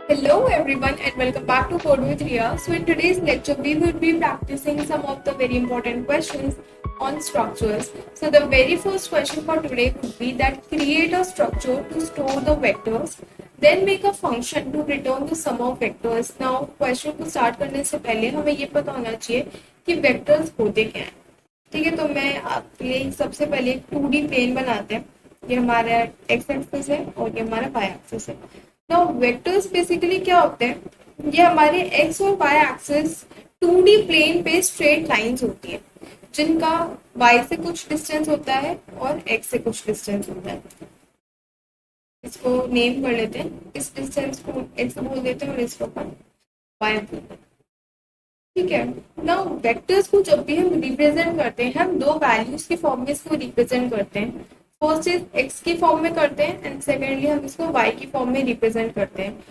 Hello everyone and welcome back to Code with Ria. So in today's lecture we will be practicing some of the very important questions on structures. So the very first question for today would be that create a structure to store the vectors, then make a function to return the sum of vectors. Now question को start करने से पहले हमें ये पता होना चाहिए कि vectors होते क्या हैं. ठीक है, तो मैं आपके लिए सबसे पहले एक 2D प्लेन बनाते हैं. ये हमारा x एक्सिस है और ये हमारा y एक्सिस है. नाउ वेक्टर्स बेसिकली क्या होते हैं, ये हमारे एक्स और वाई एक्सिस 2D प्लेन पे स्ट्रेट लाइंस होती है जिनका y से कुछ डिस्टेंस होता है और x से कुछ डिस्टेंस होता है. इसको नेम कर लेते हैं, इस डिस्टेंस को x बोल देते हैं और इसको अपन y बोल देते हैं. ठीक है. नाउ वेक्टर्स को जब भी हम रिप्रेजेंट करते हैं हम दो वैल्यूज के फॉर्म में इसको रिप्रेजेंट करते हैं. फर्स्ट इज एक्स की फॉर्म में करते हैं एंड सेकेंडली हम इसको वाई की फॉर्म में रिप्रेजेंट करते हैं.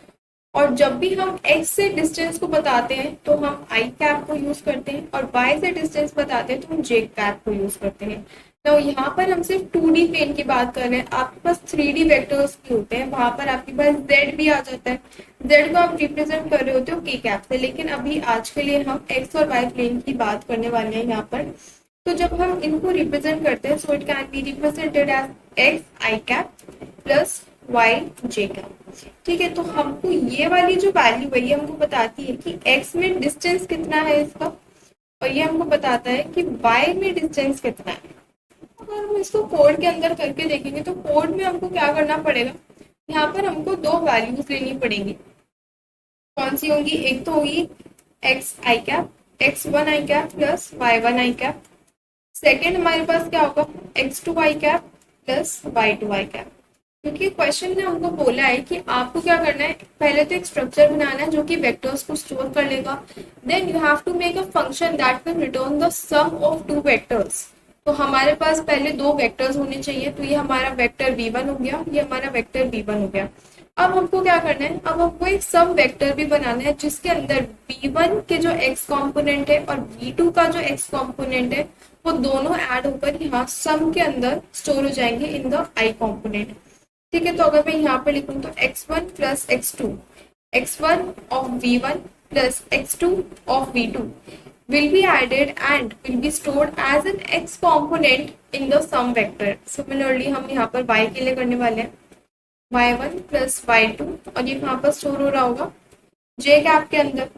और जब भी हम x से डिस्टेंस को बताते हैं तो हम आई कैप को यूज करते हैं और y से डिस्टेंस बताते हैं तो हम जे कैप को यूज करते हैं. तो यहाँ पर हम सिर्फ 2D प्लेन की बात कर रहे हैं. आपके पास 3D वेक्टर्स भी होते हैं, वहां पर आपके पास z भी आ जाता है. z को आप रिप्रेजेंट कर रहे होते हो k कैप से, लेकिन अभी आज के लिए हम x और y प्लेन की बात करने वाले हैं यहाँ पर. तो जब हम इनको रिप्रेजेंट करते हैं so it can be represented as X I cap plus Y J cap. ठीक है, तो हमको ये वाली जो वैल्यू है ये हमको बताती है कि x में डिस्टेंस कितना है इसका, और ये हमको बताता है कि y में डिस्टेंस कितना है. अगर हम इसको कोड के अंदर करके देखेंगे तो कोड में हमको क्या करना पड़ेगा, यहाँ पर हमको दो वैल्यूज लेनी पड़ेंगी. कौन सी होंगी, एक तो होगी X I cap X one I cap plus Y one I cap. Second हमारे पास क्या होगा X two Y cap plus Y two Y cap. क्योंकि क्वेश्चन ने हमको बोला है कि आपको क्या करना है, पहले तो एक स्ट्रक्चर बनाना है जो कि वेक्टर्स को स्टोर कर लेगा. Then you have to make a function that will return the sum of two vectors. तो हमारे पास पहले दो वेक्टर्स होने चाहिए, तो ये हमारा वेक्टर v1 हो गया, ये हमारा वेक्टर v1 हो गया. अब हमको क्या करना है, अब हमको एक सम वेक्टर भी बनाना है जिसके अंदर v1 के जो x कॉम्पोनेंट है और v2 का जो x कॉम्पोनेंट है वो दोनों ऐड होकर यहाँ सम के अंदर स्टोर हो जाएंगे इन द i कॉम्पोनेंट. ठीक है, तो अगर मैं यहाँ पे लिखूँ तो x1 plus x2, x1 of v1 plus x2 of v2 will be added and will be stored as an x component in the sum vector. Similarly हम यहाँ पर y के लिए करने वाले हैं y1 प्लस y2 और ये कहाँ पर स्टोर हो रहा होगा j कैप के अंदर.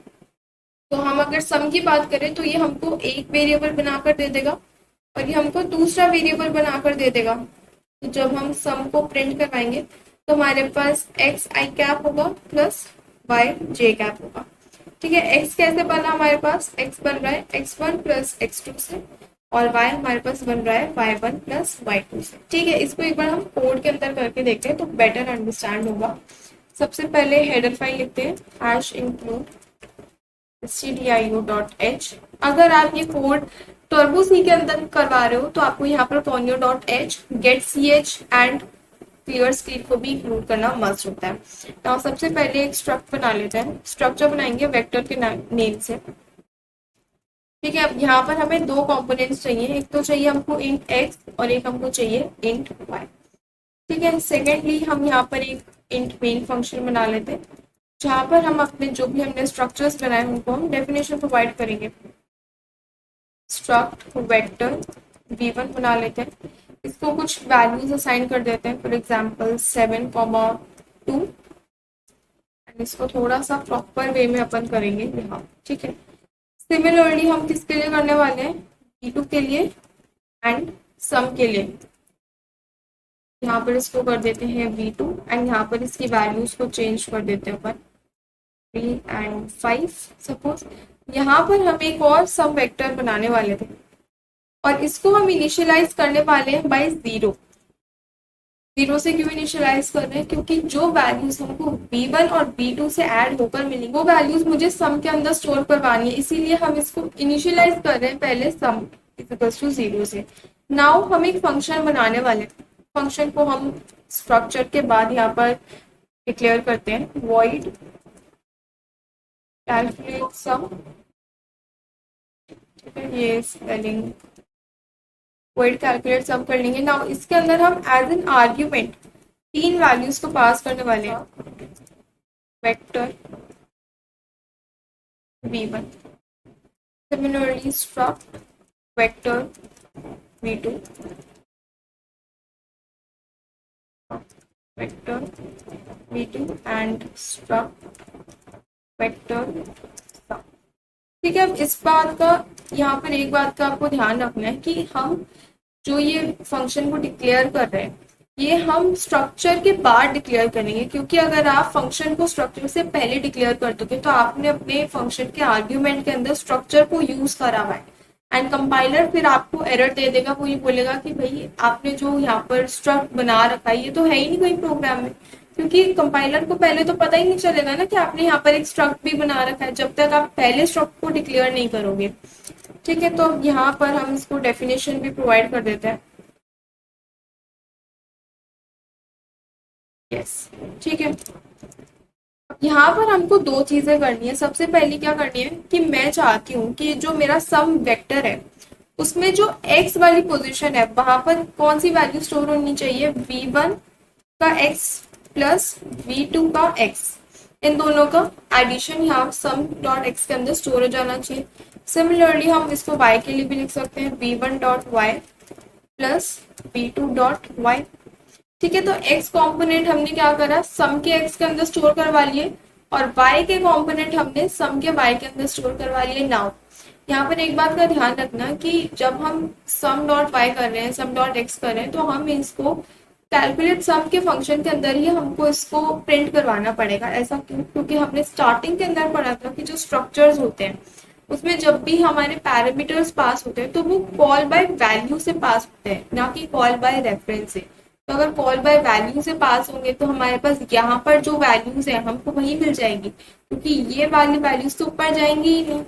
तो हम अगर सम की बात करें तो ये हमको एक वेरिएबल बनाकर दे देगा और ये हमको दूसरा वेरिएबल बनाकर दे देगा. तो जब हम सम को प्रिंट करवाएंगे तो हमारे पास एक्स आई कैप होगा प्लस वाई जे कैप होगा. ठीक है, एक्स कैसे बना, हमारे पास एक्स बन रहा है X one plus X two से और वाई हमारे पास बन रहा है Y one plus Y two से. ठीक है, इसको एक बार हम कोड के अंदर करके देखते हैं तो बेटर अंडरस्टैंड होगा. सबसे पहले हेडर फाइल लिखते हैं हैश इंक्लूड stdio.h. अगर आप ये कोड टर्बो सी के अंदर करवा रहे हो तो आपको यहाँ पर ponyo.h get ch and clear screen को भी इंक्लूड करना मस्ट होता है. तो सबसे पहले एक स्ट्रक्ट बना लेते हैं. स्ट्रक्चर बनाएंगे वेक्टर के नेम से. ठीक है, अब यहाँ पर हमें दो कंपोनेंट्स चाहिए, एक तो चाहिए हमको इंट एक्स और एक हमको चाहिए इंट वाई. ठीक है, सेकेंडली हम यहाँ पर एक इंट मेन फंक्शन बना लेते हैं जहाँ पर हम अपने जो भी हमने स्ट्रक्चर्स बनाए उनको हम डेफिनेशन प्रोवाइड करेंगे. स्ट्रक्ट वेक्टर v1 बना लेते हैं, इसको कुछ वैल्यूज असाइन कर देते हैं, फॉर एग्जांपल 7,2. एंड इसको थोड़ा सा प्रॉपर वे में अपन करेंगे यहाँ. ठीक है, सिमिलरली हम किसके लिए करने वाले हैं, v2 के लिए एंड सम के लिए. यहाँ पर इसको कर देते हैं v2 एंड यहाँ पर इसकी वैल्यूज को चेंज कर देते हैं अपन 3 एंड 5 सपोज. यहाँ पर हम एक और सम वेक्टर बनाने वाले थे और इसको हम इनिशियलाइज करने वाले हैं बाय 0. 0 से क्यों इनिशियलाइज कर रहे हैं, क्योंकि जो वैल्यूज हमको v1 और v2 से ऐड होकर मिलेंगे वो वैल्यूज मुझे सम के अंदर स्टोर करवानी है, इसीलिए हम इसको इनिशियलाइज कर रहे हैं पहले सम इक्वल्स टू 0 से. नाउ हम एक फंक्शन बनाने वाले हैं. फंक्शन को हम स्ट्रक्चर के बाद यहाँ पर डिक्लेयर करते हैं void कैलकुलेट सम. ये स्पेलिंग void कैलकुलेट सम कर लेंगे. नाउ इसके अंदर हम एज एन आर्ग्यूमेंट तीन वैल्यूज को पास करने वाले हैं. Vector v1. Similarly, struct vector v2, vector v2 and struct vector sum. ठीक है, अब इस बात का यहाँ पर एक बात का आपको ध्यान रखना है कि हम जो ये फंक्शन को डिक्लेयर कर रहे हैं ये हम स्ट्रक्चर के बाद डिक्लेयर करेंगे, क्योंकि अगर आप फंक्शन को स्ट्रक्चर से पहले डिक्लेयर कर दोगे तो आपने अपने फंक्शन के आर्ग्यूमेंट के अंदर स्ट्रक्चर को यूज करा हुआ है एंड कंपाइलर फिर आपको एरर दे देगा। वो ये बोलेगा कि भाई आपने जो यहाँ पर स्ट्रक्ट बना रखा है ये तो है ही नहीं कोई प्रोग्राम में, क्योंकि कंपाइलर को पहले तो पता ही नहीं चलेगा ना कि आपने यहाँ पर एक स्ट्रक्ट भी बना रखा है जब तक आप पहले स्ट्रक्ट को डिक्लेयर नहीं करोगे। ठीक है, तो यहाँ पर हम इसको डेफिनेशन भी प्रोवाइड कर देते हैं। यस, ठीक है, यहाँ पर हमको दो चीजें करनी है। सबसे पहली क्या करनी है कि मैं चाहती हूँ कि जो मेरा सम वेक्टर है उसमें जो x वाली पोजीशन है वहां पर कौन सी वैल्यू स्टोर होनी चाहिए, v1 का x प्लस v2 का x, इन दोनों का एडिशन यहाँ सम डॉट एक्स के अंदर स्टोर हो जाना चाहिए। सिमिलरली हम इसको y के लिए भी लिख सकते हैं v1 dot Y plus v2 dot Y. ठीक है, तो x कंपोनेंट हमने क्या करा, सम के x के अंदर स्टोर करवा लिए और y के कंपोनेंट हमने सम के y के अंदर स्टोर करवा लिए। नाउ यहाँ पर एक बात का ध्यान रखना कि जब हम सम डॉट y कर रहे हैं, सम डॉट x कर रहे हैं, तो हम इसको कैलकुलेट सम के फंक्शन के अंदर ही हमको इसको प्रिंट करवाना पड़ेगा। ऐसा क्यों, क्योंकि हमने स्टार्टिंग के अंदर पढ़ा था कि जो स्ट्रक्चर्स होते हैं उसमें जब भी हमारे पैरामीटर्स पास होते हैं तो वो कॉल बाय वैल्यू से पास होते हैं, ना कि कॉल बाय रेफरेंस से। तो अगर कॉल बाय वैल्यू से पास होंगे तो हमारे पास यहाँ पर जो वैल्यूज है हमको वही मिल जाएंगी, क्योंकि ये वाली वैल्यूज तो ऊपर जाएंगी ही नहीं।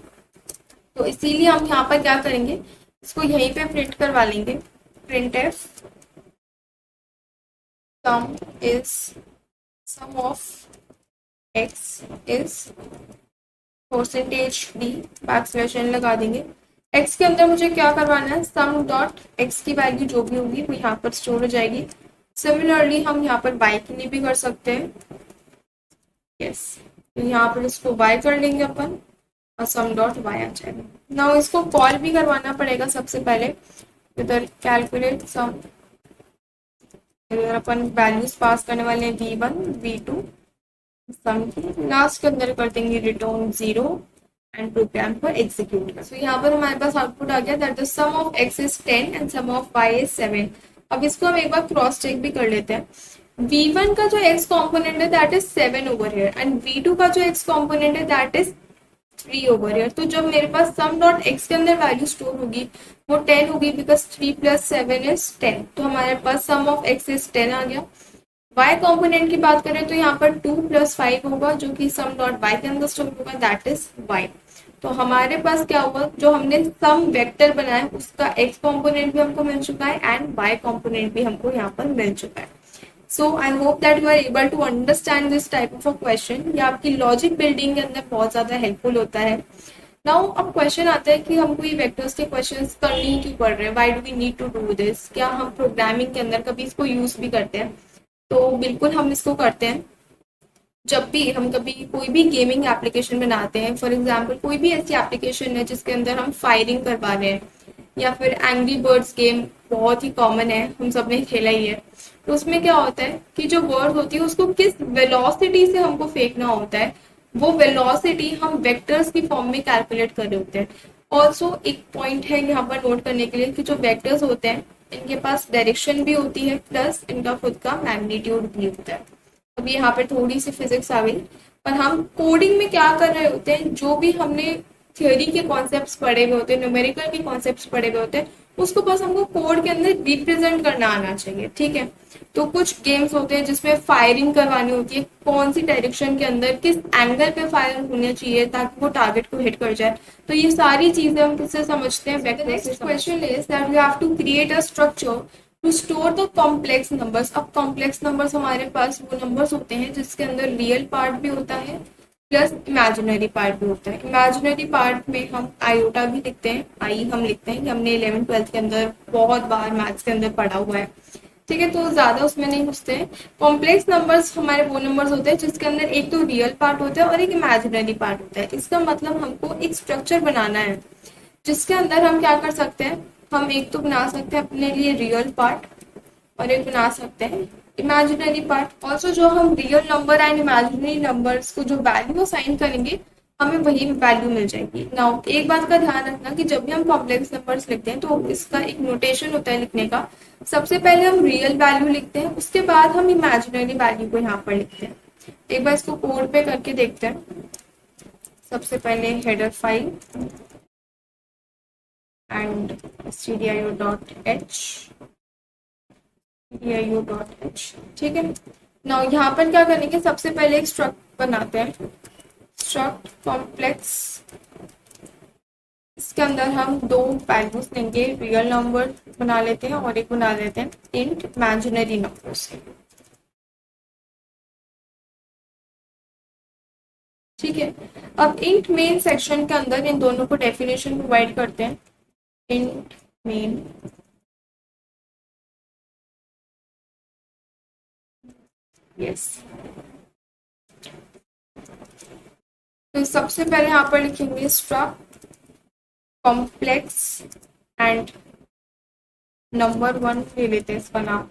तो इसीलिए हम यहाँ पर क्या करेंगे, इसको यहीं पे प्रिंट करवा लेंगे, print F sum is sum of X is percentage D, backslash N लगा देंगे। एक्स के अंदर मुझे क्या करवाना है, सम डॉट एक्स की वैल्यू जो भी होगी वो यहाँ पर स्टोर हो जाएगी। सिमिलरली हम यहाँ पर y के लिए भी कर सकते हैं। यस, तो यहाँ पर इसको y कर लेंगे अपन और सम डॉट y आ जाएगा। नाउ इसको कॉल भी करवाना पड़ेगा सबसे पहले, इधर कैलकुलेट सम, इधर अपन वैल्यूज पास करने वाले हैं v1 v2 सम की, लास्ट के अंदर कर देंगे रिटर्न 0 एंड प्रोग्राम पर एग्जीक्यूट कर। सो यहाँ पर हमारे पास आउटपुट आ गया that the sum of x is 10 and sum of y is 7। अब इसको हम एक बार क्रॉस चेक भी कर लेते हैं। v1 का जो x कंपोनेंट है that is 7 over here and v2 का जो x कंपोनेंट है दैट इज 3 ओवर हियर। तो जब मेरे पास सम डॉट x के अंदर वैल्यू स्टोर होगी वो 10 होगी, बिकॉज 3 प्लस 7 इज 10। तो हमारे पास सम ऑफ x इज 10 आ गया। y कंपोनेंट की बात करें तो यहाँ पर 2 प्लस 5 होगा जो कि सम डॉट y के अंदर स्टोर होगा, दैट इज y। तो हमारे पास क्या हुआ, जो हमने सम वेक्टर बनाया उसका x कंपोनेंट भी हमको मिल चुका है एंड y कंपोनेंट भी हमको यहाँ पर मिल चुका है। So I hope that you are able to understand this type of a question. ये आपकी लॉजिक बिल्डिंग के अंदर बहुत ज्यादा हेल्पफुल होता है। नाउ अब क्वेश्चन आता है कि हमको ये वेक्टर्स के क्वेश्चंस करने क्यों पड़ रहे हैं, why do we need to do this, क्या हम प्रोग्रामिंग के अंदर कभी इसको यूज भी करते हैं? तो बिल्कुल हम इसको करते हैं। जब भी हम कभी कोई भी गेमिंग एप्लीकेशन बनाते हैं, फॉर एग्जांपल कोई भी ऐसी एप्लीकेशन है जिसके अंदर हम फायरिंग करवा रहे हैं, या फिर एंग्री बर्ड्स गेम बहुत ही कॉमन है, हम सब ने खेला ही है। तो उसमें क्या होता है कि जो बर्ड होती है उसको किस वेलोसिटी से हमको फेंकना होता है, वो वेलोसिटी हम वेक्टर्स की फॉर्म में कैलकुलेट कर रहे होते हैं। ऑल्सो एक पॉइंट है यहाँ पर नोट करने के लिए कि जो वेक्टर्स होते हैं इनके पास डायरेक्शन भी होती है प्लस इनका खुद का मैग्नीट्यूड भी होता है। अभी यहाँ पर थोड़ी सी फिजिक्स आ गई, पर हम कोडिंग में क्या कर रहे होते हैं, जो भी हमने थियोरी के कॉन्सेप्ट्स पढ़े हुए होते हैं, न्यूमेरिकल के कॉन्सेप्ट्स पढ़े हुए होते हैं, उसको बस हमको कोड के अंदर रिप्रेजेंट करना आना चाहिए। ठीक है, तो कुछ गेम्स होते हैं जिसमें फायरिंग करवानी होती है, कौन सी डायरेक्शन के अंदर किस एंगल पे फायर होना चाहिए ताकि वो टारगेट को हिट कर जाए। तो ये सारी चीजें हम किससे समझते हैं, वेक्टर से। Question is that we have to create a structure to store the complex numbers. अब कॉम्प्लेक्स नंबर्स हमारे पास वो नंबर्स होते हैं जिसके अंदर रियल पार्ट भी होता है प्लस इमेजिनरी पार्ट भी होता है। इमेजिनरी पार्ट में हम आयोटा भी लिखते हैं, आई हम लिखते हैं, कि हमने 11th 12th के अंदर बहुत बार मैथ्स के अंदर पढ़ा हुआ है। ठीक है, तो ज्यादा उसमें नहीं घुसते हैं। कॉम्प्लेक्स नंबर्स हमारे वो नंबर्स होते हैं जिसके अंदर एक तो रियल पार्ट होता है और एक इमेजिनरी पार्ट होता है। इसका मतलब हमको एक स्ट्रक्चर बनाना है जिसके अंदर हम क्या कर सकते हैं, हम एक तो बना सकते हैं अपने लिए रियल पार्ट और एक बना सकते हैं इमेजिनरी पार्ट। ऑल्सो जो हम real number and imaginary numbers को जो वैल्यू असाइन करेंगे हमें वही वैल्यू मिल जाएगी। नाउ एक बात का ध्यान रखना कि जब भी हम कॉम्प्लेक्स नंबर्स लिखते हैं तो इसका एक नोटेशन होता है लिखने का। सबसे पहले हम रियल वैल्यू लिखते हैं, उसके बाद हम इमेजिनरी वैल्यू को यहाँ पर लिखते हैं। एक बार इसको कोड पे करके देखते हैं। सबसे पहले हेडर फाइल एंड stdio.h, ठीक है। नाउ यहाँ पर क्या करेंगे, सबसे पहले एक स्ट्रक्ट बनाते हैं, स्ट्रक्ट कॉम्प्लेक्स। इसके अंदर हम दो वैल्यूज लेंगे, रियल नंबर बना लेते हैं और एक बना लेते हैं इंट इमेजिनरी नंबर्स, ठीक है। अब इंट मेन सेक्शन के अंदर इन दोनों को डेफिनेशन प्रोवाइड करते हैं। इंट मेन यस, तो सबसे पहले यहाँ पर लिखेंगे स्ट्रक्ट कॉम्प्लेक्स एंड नंबर 1 ले लेते हैं इसका नाम,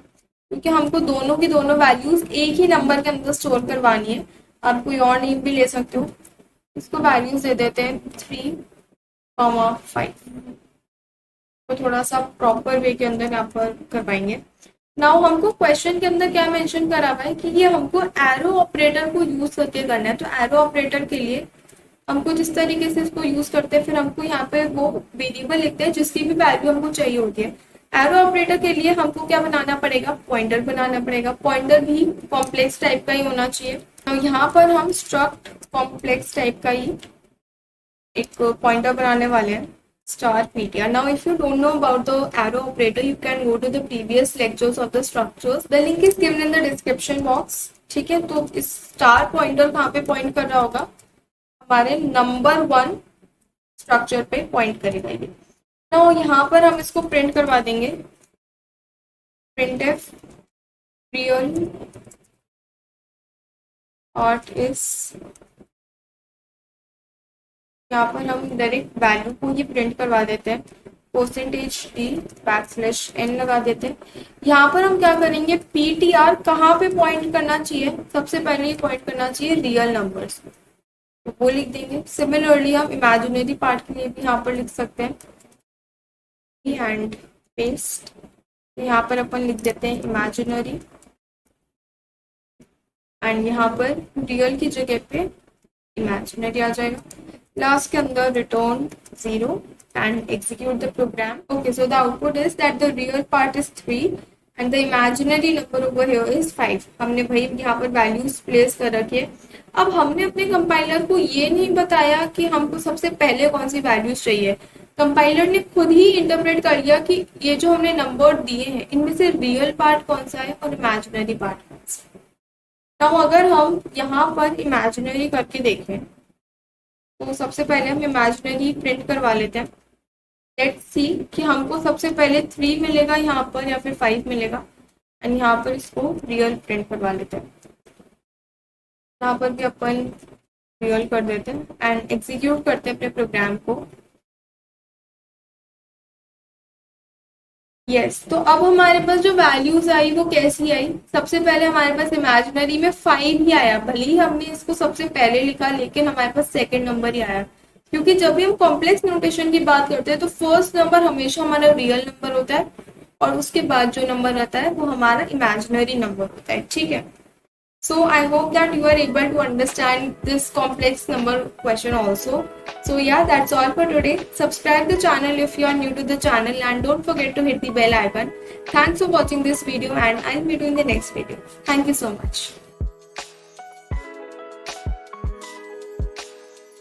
क्योंकि हमको दोनों की दोनों वैल्यूज एक ही नंबर के अंदर स्टोर करवानी है। आप कोई और नेम भी ले सकते हो। इसको वैल्यूज दे देते हैं 3,5, तो थोड़ा सा प्रॉपर वे के अंदर यहाँ पर करवाएंगे। नाउ हमको क्वेश्चन के अंदर क्या मेंशन करा हुआ है कि ये हमको एरो ऑपरेटर को यूज करके करना है। तो एरो ऑपरेटर के लिए हमको जिस तरीके से इसको यूज करते हैं, फिर हमको यहाँ पे वो वेरिएबल लिखते हैं जिसकी भी वैल्यू हमको चाहिए होती है। एरो ऑपरेटर के लिए हमको क्या बनाना पड़ेगा, पॉइंटर बनाना पड़ेगा। पॉइंटर भी कॉम्प्लेक्स टाइप का ही होना चाहिए। तो यहाँ पर हम स्ट्रक्ट कॉम्प्लेक्स टाइप का ही एक पॉइंटर बनाने वाले हैं, star ptr. Now if you don't know about the arrow operator, you can go to the previous lectures of the structures. The link is given in the description box, ठीक है। तो इस star pointer कहाँ पे point कर रहा होगा, हमारे नंबर 1 स्ट्रक्चर पे पॉइंट करेगा ये। तो यहाँ पर हम इसको प्रिंट करवा देंगे, printf real part is, यहाँ पर हम डायरेक्ट वैल्यू को ही प्रिंट करवा देते हैं, %d\n लगा देते हैं। यहाँ पर हम क्या करेंगे, ptr कहाँ पे पॉइंट करना चाहिए, सबसे पहले पॉइंट करना चाहिए रियल नंबर्स, तो वो लिख देंगे। सिमिलरली हम इमेजिनरी पार्ट के लिए भी यहाँ पर लिख सकते हैं, एंड पेस्ट, यहाँ पर अपन लिख देते हैं इमेजिनरी, एंड यहाँ पर रियल की जगह पे इमेजिनरी आ जाएगा। लास्ट के अंदर return 0 and execute the program. Okay, so the output is that the real part is 3 and the imaginary number over here is 5. हमने भाई यहाँ पर वैल्यूज प्लेस कर रखी है। अब हमने अपने कंपाइलर को ये नहीं बताया कि हमको सबसे पहले कौन सी वैल्यूज चाहिए। कंपाइलर ने खुद ही इंटरप्रेट कर लिया कि ये जो हमने नंबर दिए हैं इनमें से रियल पार्ट कौन सा है और इमेजिनरी पार्ट कौन सा है। अब अगर हम यहाँ पर इमेजिनरी करके देखें तो सबसे पहले हम इमेजिनरी प्रिंट करवा लेते हैं। लेट्स सी कि हमको सबसे पहले 3 मिलेगा यहाँ पर या फिर 5 मिलेगा, एंड यहाँ पर इसको रियल प्रिंट करवा लेते हैं। यहाँ पर भी अपन रियल कर देते हैं एंड एग्जीक्यूट करते हैं अपने प्रोग्राम को। यस, तो अब हमारे पास जो वैल्यूज आई वो कैसी आई, सबसे पहले हमारे पास इमेजिनरी में 5 ही आया। भले ही हमने इसको सबसे पहले लिखा लेकिन हमारे पास सेकंड नंबर ही आया, क्योंकि जब भी हम कॉम्प्लेक्स नोटेशन की बात करते हैं तो फर्स्ट नंबर हमेशा हमारा रियल नंबर होता है और उसके बाद जो नंबर रहता है वो हमारा इमेजिनरी नंबर होता है, ठीक है। So I hope that you are able to understand this complex number question also. So yeah, that's all for today. Subscribe the channel if you are new to the channel and don't forget to hit the bell icon. Thanks for watching this video and I'll meet you in the next video. Thank you so much.